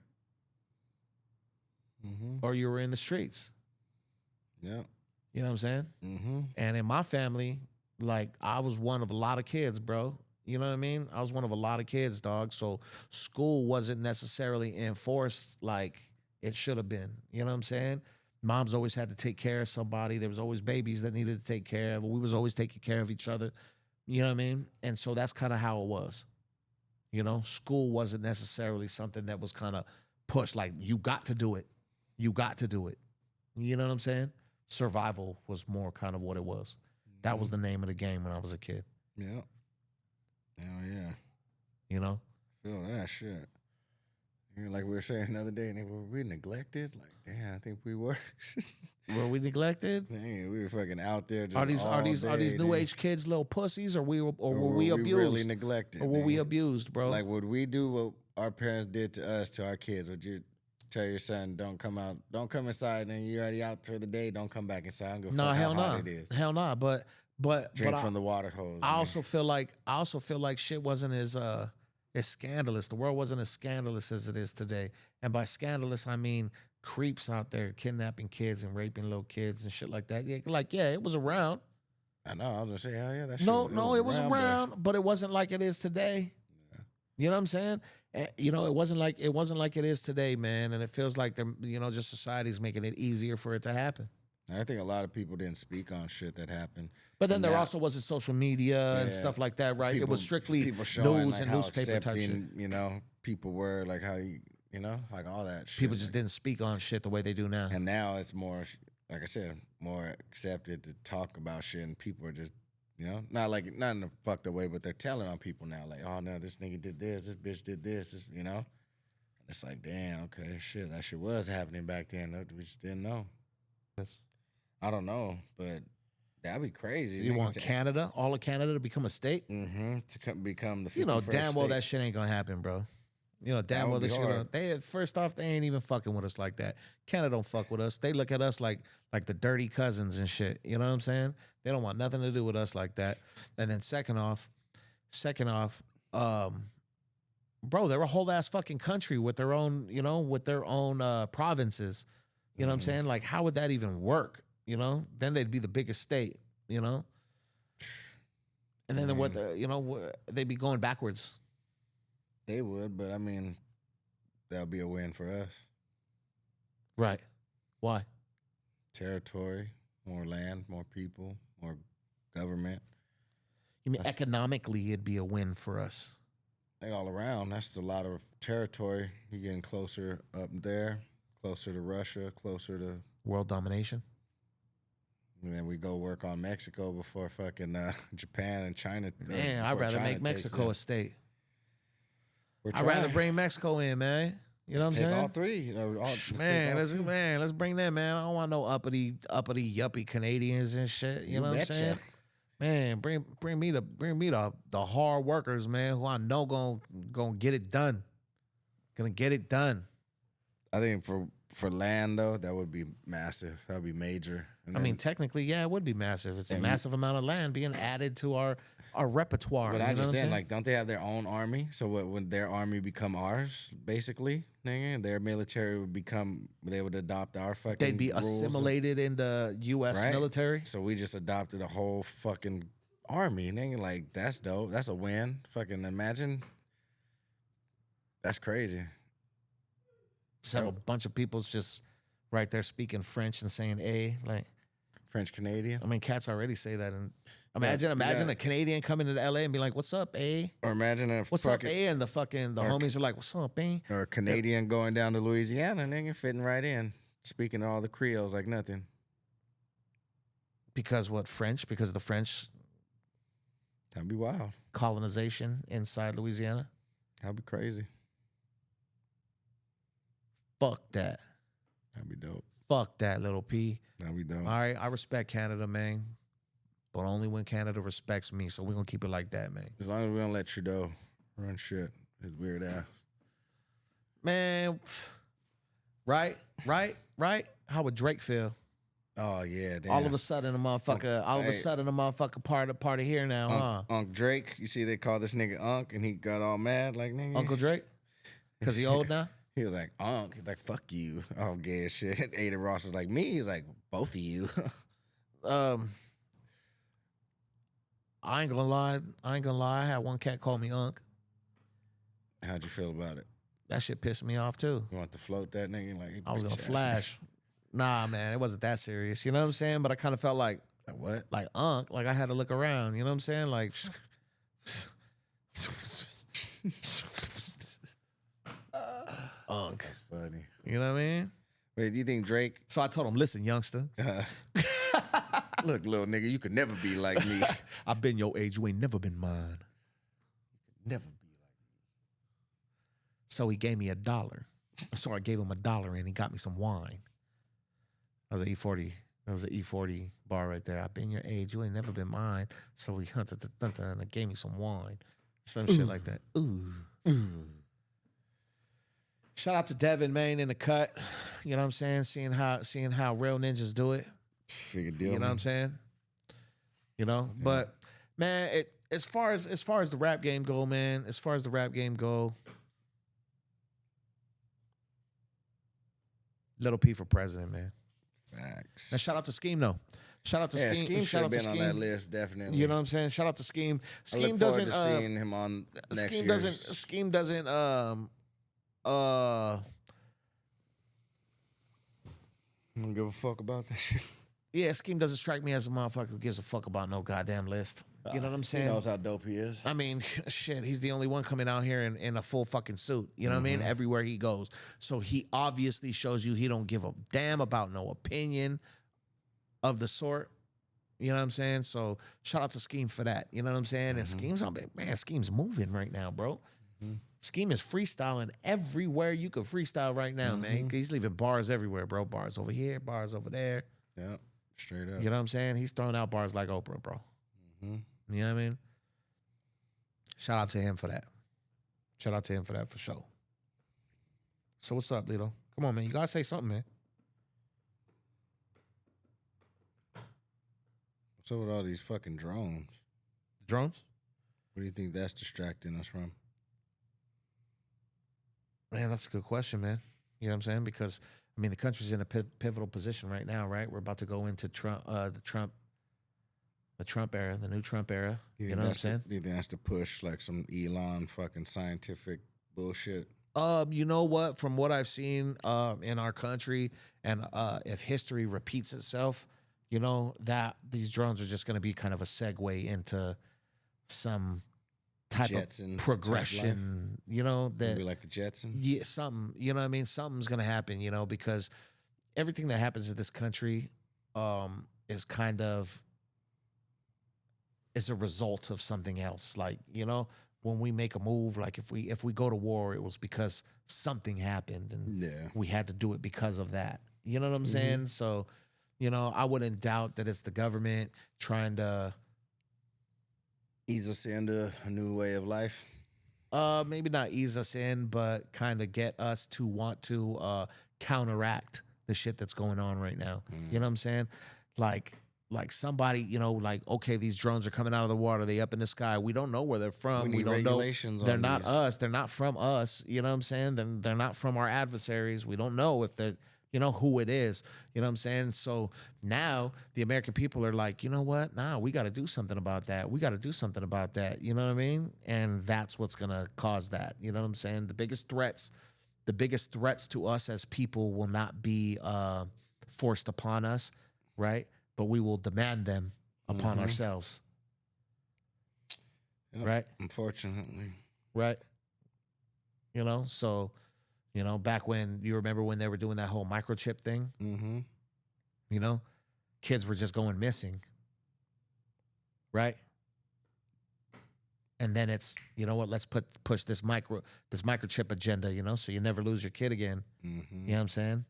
or you were in the streets. Yeah. You know what I'm saying? And in my family, like, I was one of a lot of kids, bro. You know what I mean? I was one of a lot of kids, dog. So school wasn't necessarily enforced like it should have been. You know what I'm saying? Moms always had to take care of somebody. There was always babies that needed to take care of. We was always taking care of each other. You know what I mean? And so that's kind of how it was. School wasn't necessarily something that was kind of pushed, like, you got to do it. You got to do it. You know what I'm saying? Survival was more kind of what it was. That was the name of the game when I was a kid. Yeah. Hell yeah. Feel that shit. Like we were saying the other day, were we neglected? Like, damn, I think we were. Were we neglected? Dang, we were fucking out there. Just are these new age kids little pussies, or were we abused? Really neglected, or were we abused, bro? Like, would we do what our parents did to us, to our kids? Would you tell your son, don't come inside, and you're already out for the day, don't come back inside? I don't give a fuck how hot it is. Hell nah. But drink from the water hose. I also feel like shit wasn't as scandalous. The world wasn't as scandalous as it is today. And by scandalous, I mean creeps out there kidnapping kids and raping little kids and shit like that. Yeah, it was around. I know. I was gonna say, hell yeah, that shit. It was around, but it wasn't like it is today. Yeah. You know what I'm saying? It wasn't like it is today, man. And it feels like just society's making it easier for it to happen. I think a lot of people didn't speak on shit that happened. But then there also wasn't social media and stuff like that, right? It was strictly news and newspaper type shit. People were like how like all that shit. People just didn't speak on shit the way they do now. And now it's more, like I said, more accepted to talk about shit, and people are just, not in a fucked up way, but they're telling on people now, like, oh no, this nigga did this bitch did this. It's like, damn, okay, shit, that shit was happening back then. We just didn't know. I don't know, but that'd be crazy. You want Canada, all of Canada, to become a state? Mm-hmm. To become the 51st damn well state. that shit ain't gonna happen, bro. Damn well this shit. First off, they ain't even fucking with us like that. Canada don't fuck with us. They look at us like the dirty cousins and shit. You know what I'm saying? They don't want nothing to do with us like that. And then second off, bro, they're a whole ass fucking country with their own, provinces. You know what I'm saying? Like, how would that even work? Then they'd be the biggest state. And then they'd be going backwards. They would, but I mean, that'll be a win for us. Right. Why? Territory, more land, more people, more government. You mean economically it'd be a win for us? Like all around, that's a lot of territory. You're getting closer up there, closer to Russia, closer to world domination. And then we go work on Mexico before fucking Japan and China. Man, I'd rather make Mexico a state. I'd rather bring Mexico in, man. You know what I'm saying? Take all three. Let's bring them, man. I don't want no uppity yuppie Canadians and shit. You know what I'm saying? Man, bring me the hard workers, man, who I know gonna get it done. Gonna get it done. I think for land though, that would be massive. That would be major. I mean, technically, yeah, it would be massive. It's a massive amount of land being added to our repertoire. But I just saying, like, don't they have their own army? So when their army become ours, basically, nigga, their military would become, they would adopt our fucking They'd be rules assimilated in the U.S. military. So we just adopted a whole fucking army, nigga. Like, that's dope. That's a win. Fucking imagine. That's crazy. So a bunch of people's just right there speaking French and saying A, like French Canadian. I mean, cats already say that. And imagine a Canadian coming to LA and be like, "What's up, A?" Or imagine what's up, A? And the homies are like, "What's up, A?" Or a Canadian going down to Louisiana, nigga, fitting right in, speaking all the Creoles like nothing. Because what? French? Because of the French. That'd be wild. Colonization inside Louisiana. That'd be crazy. Fuck that. That'd be dope. Fuck that, little P. That'd be dope. All right, I respect Canada, man. But only when Canada respects me. So we're going to keep it like that, man. As long as we don't let Trudeau run shit. His weird ass. Man, right? How would Drake feel? Oh, yeah, damn. All of a sudden, a motherfucker part of here now, huh? Unc Drake. You see they call this nigga Unc, and he got all mad like, nigga. Uncle Drake? Because he old now? He was like, Unc. He's like, fuck you. Oh, gay as shit. Aiden Ross was like, me? He's like, both of you. I ain't gonna lie. I had one cat call me Unc. How'd you feel about it? That shit pissed me off, too. You want to float that nigga? Like, I was gonna flash. Nah, man, it wasn't that serious. You know what I'm saying? But I kind of felt like what? Like Unc. Like I had to look around. You know what I'm saying? Like... Unc. That's funny. You know what I mean? Wait, do you think Drake? So I told him, listen, youngster. Look, little nigga, you could never be like me. I've been your age. You ain't never been mine. Never be like me. So he gave me $1. So I gave him $1 and he got me some wine. That was an E40. That was an E40 bar right there. I've been your age. You ain't never been mine. So he hunted and gave me some wine. Some shit like that. Ooh. Shout out to Devin, man, in the cut. You know what I'm saying? Seeing how real ninjas do it. Figure deal. You know what I'm saying? You know, yeah. But man, as far as the rap game go, man, Little P for president, man. Facts. And shout out to Scheme, though. Shout out to Scheme. Scheme should have been on that list, definitely. You know what I'm saying? Shout out to Scheme. I look forward to seeing him on next year. Scheme doesn't I don't give a fuck about that shit. Yeah, Scheme doesn't strike me as a motherfucker who gives a fuck about no goddamn list. You know what I'm saying? He knows how dope he is. I mean, shit, he's the only one coming out here in a full fucking suit. You know what I mean? Everywhere he goes. So he obviously shows you he don't give a damn about no opinion of the sort. You know what I'm saying? So shout out to Scheme for that. You know what I'm saying? And Scheme's Scheme's moving right now, bro. Scheme is freestyling everywhere you can freestyle right now, man. He's leaving bars everywhere, bro. Bars over here, bars over there. Yep, straight up. You know what I'm saying? He's throwing out bars like Oprah, bro. You know what I mean? Shout out to him for that. Shout out to him for that for sure. So what's up, Lito? Come on, man. You gotta say something, man. What's up with all these fucking drones? Drones? What do you think that's distracting us from? Man, that's a good question, man. You know what I'm saying? Because I mean, the country's in a pivotal position right now, right? We're about to go into the Trump era, the new Trump era. You know what I'm saying? Do you think that's to push like some Elon fucking scientific bullshit? You know what? From what I've seen in our country, and if history repeats itself, you know that these drones are just going to be kind of a segue into some type Jetsons of progression. You know that maybe like the Jetsons. Yeah, something. You know what I mean? Something's going to happen. You know, because everything that happens in this country is kind of is a result of something else. Like, you know, when we make a move, like if we go to war, it was because something happened and we had to do it because of that. You know what I'm saying? So, you know, I wouldn't doubt that it's the government trying to ease us into a new way of life. Maybe not ease us in, but kind of get us to want to counteract the shit that's going on right now. You know what I'm saying? Like somebody, you know, like, okay, these drones are coming out of the water. They up in the sky. We don't know where they're from. We don't know. They're not us. They're not from us. You know what I'm saying? They're not from our adversaries. We don't know if they're, you know, who it is. You know what I'm saying? So now the American people are like, you know what? Nah, we got to do something about that. We got to do something about that. You know what I mean? And that's what's going to cause that. You know what I'm saying? The biggest threats to us as people will not be forced upon us, right? But we will demand them upon ourselves. Yep, right? Unfortunately. Right? You know, so, you know, back when, you remember when they were doing that whole microchip thing? You know, kids were just going missing. Right? And then it's, you know what, let's push this microchip agenda, you know, so you never lose your kid again. You know what I'm saying?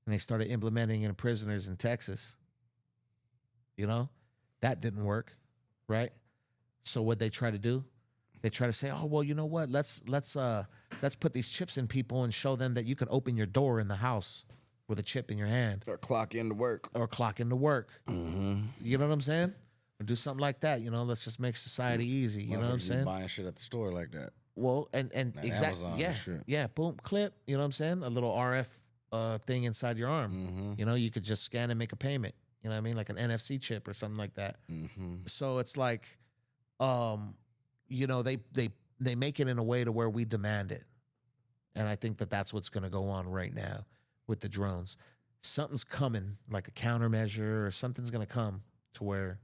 And they started implementing it in prisoners in Texas. You know, that didn't work, right? So what they try to do, they try to say, oh, well, you know what? Let's put these chips in people and show them that you can open your door in the house with a chip in your hand. Or clock into work. You know what I'm saying? Or do something like that. You know, let's just make society easy. You know what I'm saying? Buying shit at the store like that. Well, and exactly, yeah, boom, clip. You know what I'm saying? A little RF thing inside your arm. You know, you could just scan and make a payment. You know what I mean? Like an NFC chip or something like that. So it's like, you know, they make it in a way to where we demand it. And I think that that's what's going to go on right now with the drones. Something's coming, like a countermeasure, or something's going to come to where,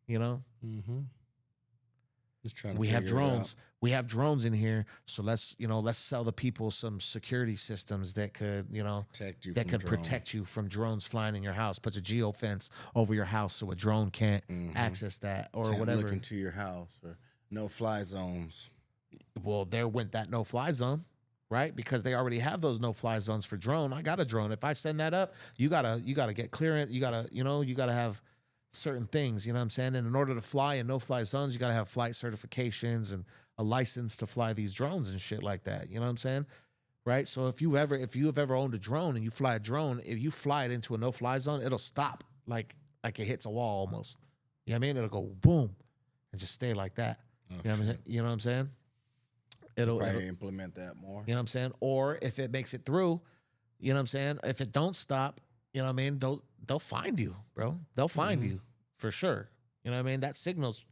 you know, Just trying to we have figure it out. drones. We have drones in here, so let's sell the people some security systems that could, you know, protect you from drones flying in your house. Puts a geofence over your house so a drone can't access that or Can't whatever. look into your house or no-fly zones. Well, there went that no-fly zone, right? Because they already have those no-fly zones for drone. I got a drone. If I send that up, you gotta get clearance. You gotta have certain things. You know what I'm saying? And in order to fly in no-fly zones, you gotta have flight certifications and a license to fly these drones and shit like that. You know what I'm saying? Right? So if you have ever owned a drone and you fly a drone, if you fly it into a no-fly zone, it'll stop like it hits a wall almost. You know what I mean? It'll go boom and just stay like that. You know what I'm saying? It'll implement that more. You know what I'm saying? Or if it makes it through, you know what I'm saying? If it don't stop, you know what I mean? They'll find you, bro. They'll find you for sure. You know what I mean? That signal's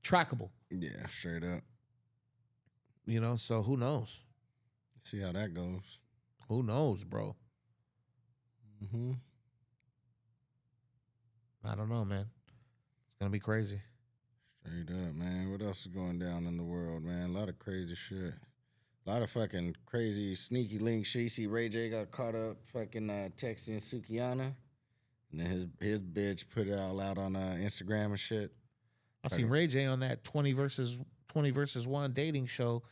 trackable. Yeah, straight up. You know, so who knows? See how that goes. Who knows, bro? I don't know, man. It's gonna be crazy. Straight up, man. What else is going down in the world, man? A lot of crazy shit. A A lot of fucking crazy sneaky link shit. You see Ray J got caught up fucking texting Sukiana. And then his bitch put it all out on Instagram and shit. I seen Ray J on that 20 versus 1 dating show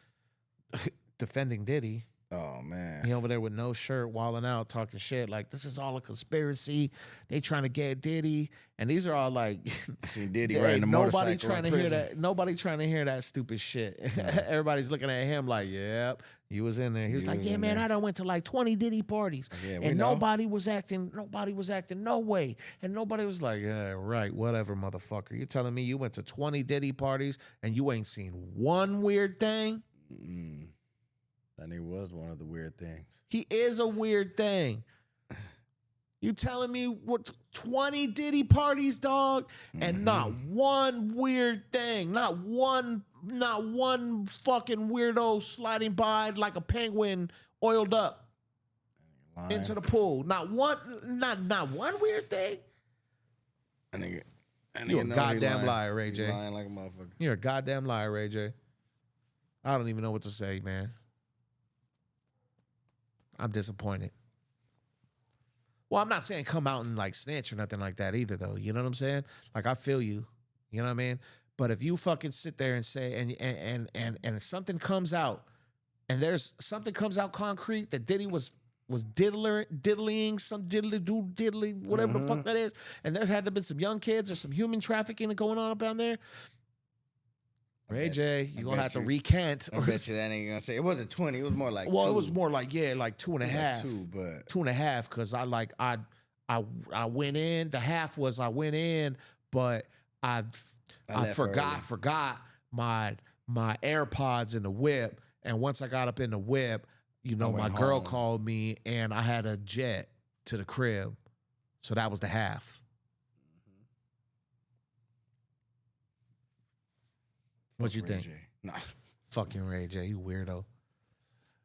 defending Diddy. Oh man, he over there with no shirt, wilding out, talking shit like this is all a conspiracy. They trying to get Diddy, and these are all like, see Diddy riding the motorcycle. Nobody trying to hear that. Nobody trying to hear that stupid shit. Everybody's looking at him like, yep, you was in there. He was like, yeah, man, I done went to like 20 Diddy parties, and nobody was acting no way, and nobody was like, yeah, right, whatever, motherfucker. You telling me you went to 20 Diddy parties and you ain't seen one weird thing? That nigga was one of the weird things. He is a weird thing. You telling me what 20 Diddy parties, dog, and not one weird thing, not one fucking weirdo sliding by like a penguin oiled up into the pool. Not one weird thing. You're a goddamn liar, Ray J. Lying like a motherfucker. You're a goddamn liar, Ray J. I don't even know what to say, man. I'm disappointed. Well, I'm not saying come out and like snitch or nothing like that either, though. You know what I'm saying? Like, I feel you. You know what I mean? But if you fucking sit there and say and something comes out, and there's something comes out concrete that Diddy was diddling some diddly whatever the fuck that is, and there had to been some young kids or some human trafficking going on up down there. Ray J, you're going to have to recant. I bet you that ain't going to say. It wasn't 20. It was more like 2. Well, it was more like, like 2.5. Like 2, but 2.5, because I went in. The half was I went in, but I forgot my AirPods in the whip. And once I got up in the whip, my girl called me, and I had a jet to the crib. So that was the half. What you think? Nah. Fucking Ray J, you weirdo.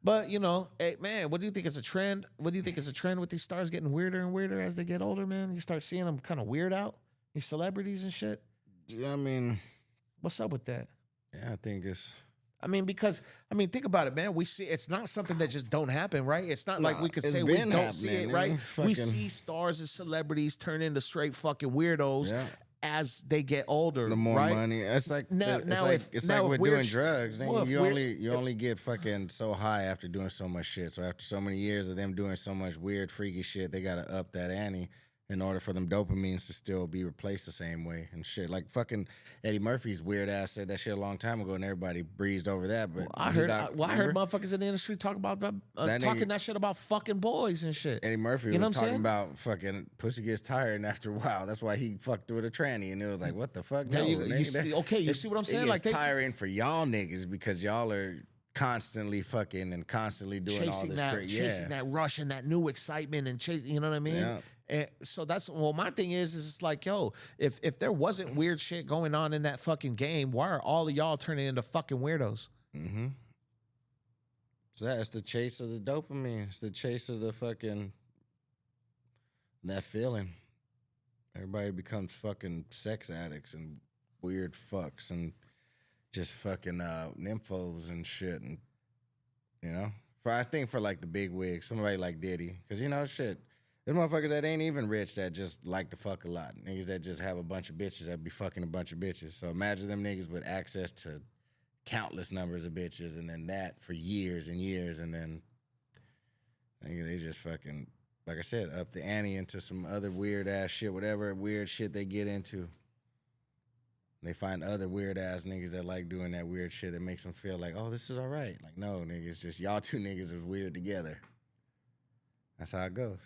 But, hey, man, what do you think is a trend? What do you think is a trend with these stars getting weirder and weirder as they get older, man? You start seeing them kind of weird out? These celebrities and shit? Yeah, I mean... What's up with that? Yeah, I think it's... think about it, man. We see it's not something that just don't happen, right? It's not like we could say we don't see it, right? We see stars and celebrities turn into straight fucking weirdos as they get older. The more right? money, it's like it's like we're doing drugs. You only get fucking so high after doing so much shit. So after so many years of them doing so much weird, freaky shit, they gotta up that ante in order for them dopamines to still be replaced the same way and shit. Like fucking Eddie Murphy's weird ass said that shit a long time ago, and everybody breezed over that. But I heard motherfuckers in the industry talk about talking that shit about fucking boys and shit. Eddie Murphy was talking about fucking pussy gets tired, and after a while, that's why he fucked with a tranny, and it was like, what the fuck? No, you see what I'm saying? It gets tiring for y'all niggas because y'all are constantly fucking and constantly doing all this chasing that rush and that new excitement and you know what I mean? Yeah. And so my thing is it's like, yo, if there wasn't weird shit going on in that fucking game, why are all of y'all turning into fucking weirdos? Mm-hmm. So that's the chase of the dopamine. It's the chase of the fucking that feeling. Everybody becomes fucking sex addicts and weird fucks and just fucking nymphos and shit, and I think for like the big wigs, somebody like Diddy, because shit. There's motherfuckers that ain't even rich that just like to fuck a lot. Niggas that just have a bunch of bitches that be fucking a bunch of bitches. So imagine them niggas with access to countless numbers of bitches and then that for years and years. And then they just fucking, like I said, up the ante into some other weird ass shit, whatever weird shit they get into. They find other weird ass niggas that like doing that weird shit that makes them feel like, oh, this is all right. Like, no, niggas, just y'all two niggas is weird together. That's how it goes.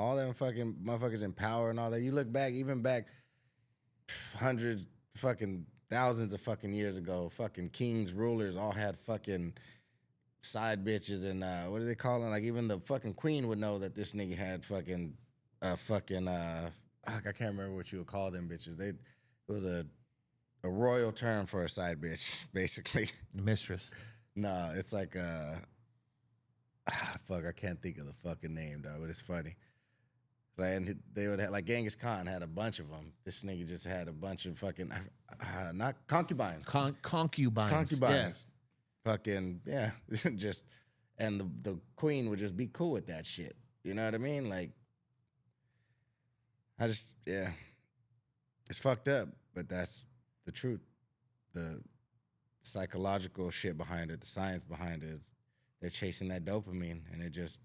All them fucking motherfuckers in power and all that. You look back, even back hundreds, fucking thousands of fucking years ago, fucking kings, rulers all had fucking side bitches and what do they call them? Like even the fucking queen would know that this nigga had fucking I can't remember what you would call them bitches. It was a royal term for a side bitch, basically. Mistress. Nah, it's like I can't think of the fucking name though, but it's funny. And they would have, like Genghis Khan had a bunch of them. This nigga just had a bunch of fucking not concubines. Concubines. Yeah. fucking yeah, just and the queen would just be cool with that shit. You know what I mean? Like, I just yeah, it's fucked up, but that's the truth. The psychological shit behind it, the science behind it, is they're chasing that dopamine, and it just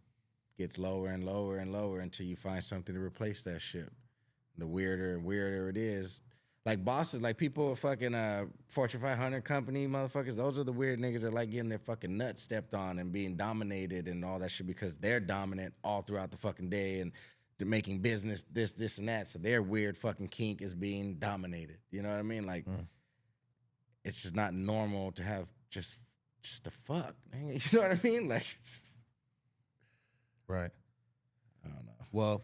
gets lower and lower and lower until you find something to replace that shit. The weirder and weirder it is. Like bosses, like people fucking Fortune 500 company motherfuckers, those are the weird niggas that like getting their fucking nuts stepped on and being dominated and all that shit because they're dominant all throughout the fucking day and they're making business, this, and that. So their weird fucking kink is being dominated. You know what I mean? Like, it's just not normal to have just a fuck. You know what I mean? Like, Right. I don't know. Well,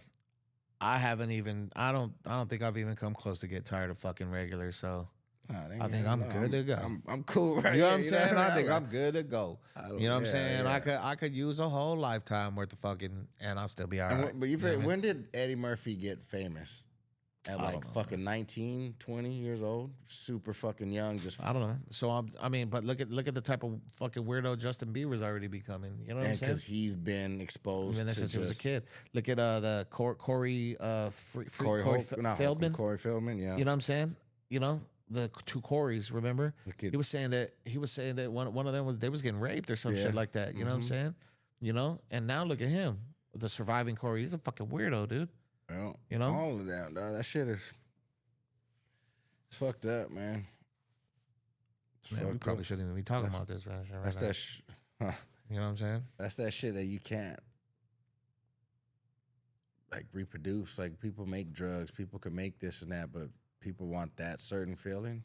I don't think I've even come close to get tired of fucking regular, so I think I'm good to go. I'm cool right You know what I'm here, saying? I think I'm good to go. You know what I'm yeah, saying? yeah. I could use a whole lifetime worth of fucking, and I'll still be all right. But You know what I mean? when did Eddie Murphy get famous? At I like don't know, fucking 19, 20 years old? Super fucking young. Just I don't know. So but look at the type of fucking weirdo Justin Bieber's already becoming. You know what I'm saying? because he's been exposed Even to since he was a just kid. Look at the Corey Feldman. Corey Feldman, yeah. You know what I'm saying? You know the two Corys. Remember? Look at- He was saying that one of them was getting raped or some Yeah. shit like that. You know what I'm saying? You know, and now look at him, the surviving Corey. He's a fucking weirdo, dude. Well, You know? all of that, dog. That shit is it's fucked up, man. It's Man, we fucked probably up. shouldn't even be talking about this right That's now. that. You know what I'm saying? That's that shit that you can't like reproduce. Like people make drugs, people can make this and that, but people want that certain feeling.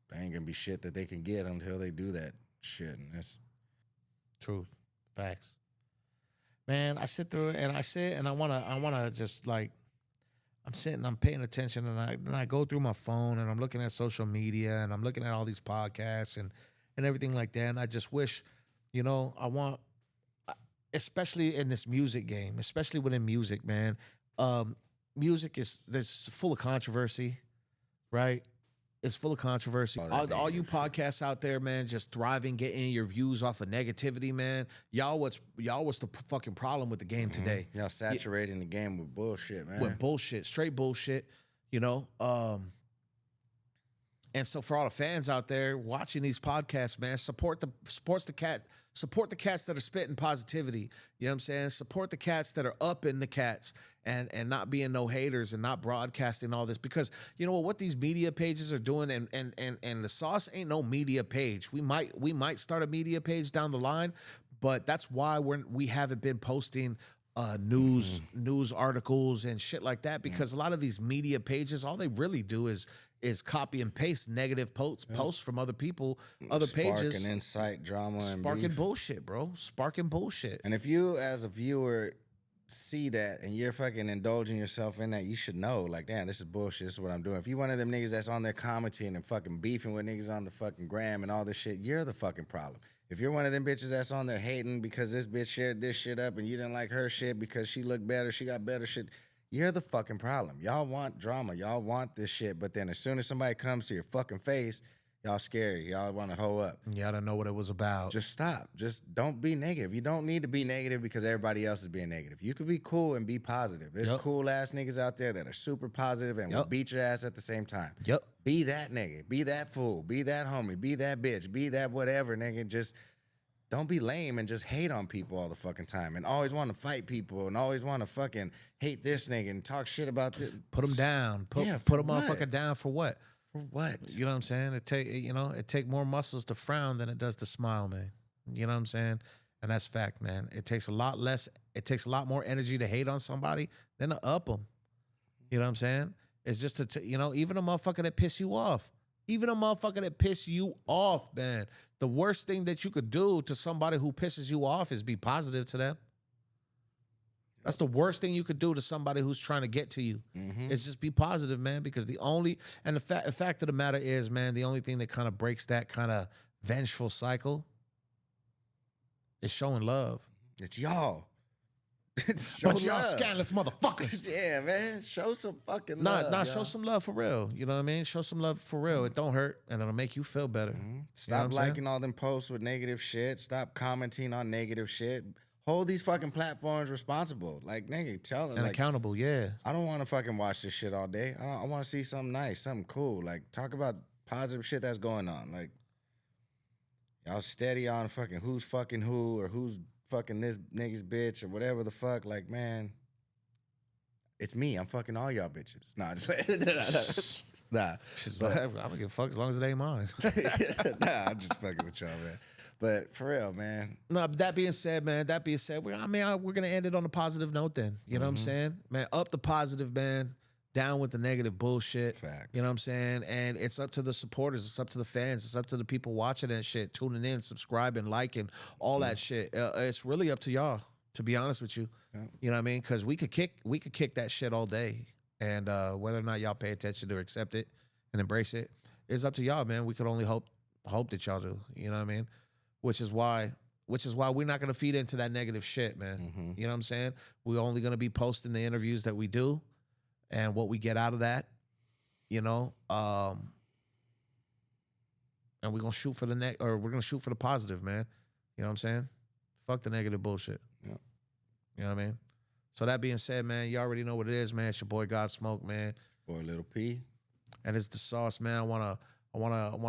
There ain't gonna be shit that they can get until they do that shit. And that's Truth. Facts. Man, I sit through it and I sit and I wanna just like I'm sitting, I'm paying attention and I go through my phone and I'm looking at social media and I'm looking at all these podcasts and everything like that. And I just wish, you know, especially in this music game, especially within music, man. Music there's full of controversy, right? It's full of controversy. All you podcasts out there, man, just thriving, getting your views off of negativity, man. Y'all, what's the fucking problem with the game today? y'all saturating the game with bullshit, man. With bullshit, straight bullshit, you know. And so for all the fans out there watching these podcasts, man, support the cats that are spitting positivity. You know what I'm saying? Support the cats that are up in the cats and not being no haters and not broadcasting all this, because you know what these media pages are doing, and the sauce ain't no media page. We might start a media page down the line, but that's why we haven't been posting news articles and shit like that, because a lot of these media pages, all they really do is copy and paste negative posts from other people, other pages, sparking insight, drama, and sparking beef. bullshit, bro. Sparking bullshit. And if you, as a viewer, see that and you're fucking indulging yourself in that, you should know, like, damn, this is bullshit. This is what I'm doing. If you one of them niggas that's on there commenting and fucking beefing with niggas on the fucking gram and all this shit, you're the fucking problem. If you're one of them bitches that's on there hating because this bitch shared this shit up and you didn't like her shit because she looked better, she got better shit, you're the fucking problem. Y'all want drama. Y'all want this shit. But then as soon as somebody comes to your fucking face, y'all scary. Y'all want to hoe up. Y'all don't know what it was about. Just stop. Just don't be negative. You don't need to be negative because everybody else is being negative. You could be cool and be positive. There's cool ass niggas out there that are super positive and will beat your ass at the same time. Be that nigga. Be that fool. Be that homie. Be that bitch. Be that whatever, nigga. Just don't be lame and just hate on people all the fucking time and always want to fight people and always want to fucking hate this nigga and talk shit about this. Put them down. Put a motherfucker down for what? For what? You know what I'm saying? It take more muscles to frown than it does to smile, man. You know what I'm saying? And that's fact, man. It takes a lot more energy to hate on somebody than to up them. You know what I'm saying? It's just even a motherfucker that piss you off. Even a motherfucker that piss you off, man. The worst thing that you could do to somebody who pisses you off is be positive to them. That's the worst thing you could do to somebody who's trying to get to you. It's just be positive, man, because the fact of the matter is, man, the only thing that kind of breaks that kind of vengeful cycle is showing love. It's y'all. Show Bunch of y'all love. scandalous motherfuckers. Yeah, man. Show some fucking love. Nah, show some love for real. You know what I mean? Show some love for real. It don't hurt, and it'll make you feel better. Stop liking all them posts with negative shit. Stop commenting on negative shit. Hold these fucking platforms responsible. Like, nigga, tell them. And like, accountable, yeah. I don't want to fucking watch this shit all day. I want to see something nice, something cool. Like, talk about positive shit that's going on. Like, y'all steady on fucking who's fucking who or who's fucking this nigga's bitch or whatever the fuck. Like, man, it's me. I'm fucking all y'all bitches. Nah, nah. I don't give a fuck as long as it ain't mine. Nah, I'm just fucking with y'all, man. But for real, man. No, but that being said, man, we're gonna end it on a positive note then. You know what I'm saying? Man, up the positive, man. Down with the negative bullshit. Facts. You know what I'm saying? And it's up to the supporters, it's up to the fans, it's up to the people watching that shit, tuning in, subscribing, liking, all that shit. It's really up to y'all, to be honest with you. Yeah. You know what I mean? Because we could kick that shit all day. And whether or not y'all pay attention to accept it and embrace it, it's up to y'all, man. We could only hope that y'all do. You know what I mean? Which is why we're not gonna feed into that negative shit, man. You know what I'm saying? We're only gonna be posting the interviews that we do and what we get out of that, you know. And we're gonna shoot for we're gonna shoot for the positive, man. You know what I'm saying? Fuck the negative bullshit. Yeah. You know what I mean? So that being said, man, you already know what it is, man. It's your boy Godsmoke, man. Or Little P. And it's the sauce, man. I wanna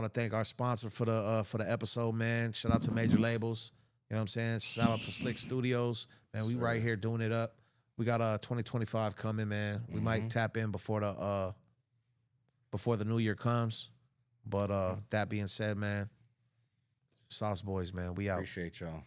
thank our sponsor for the episode, man. Shout out to Major Labels. You know what I'm saying? Shout out to Slick Studios. Man, we right here doing it up. We got 2025 coming, man. We might tap in before the new year comes. But that being said, man, Sauce Boys, man, we out. Appreciate y'all.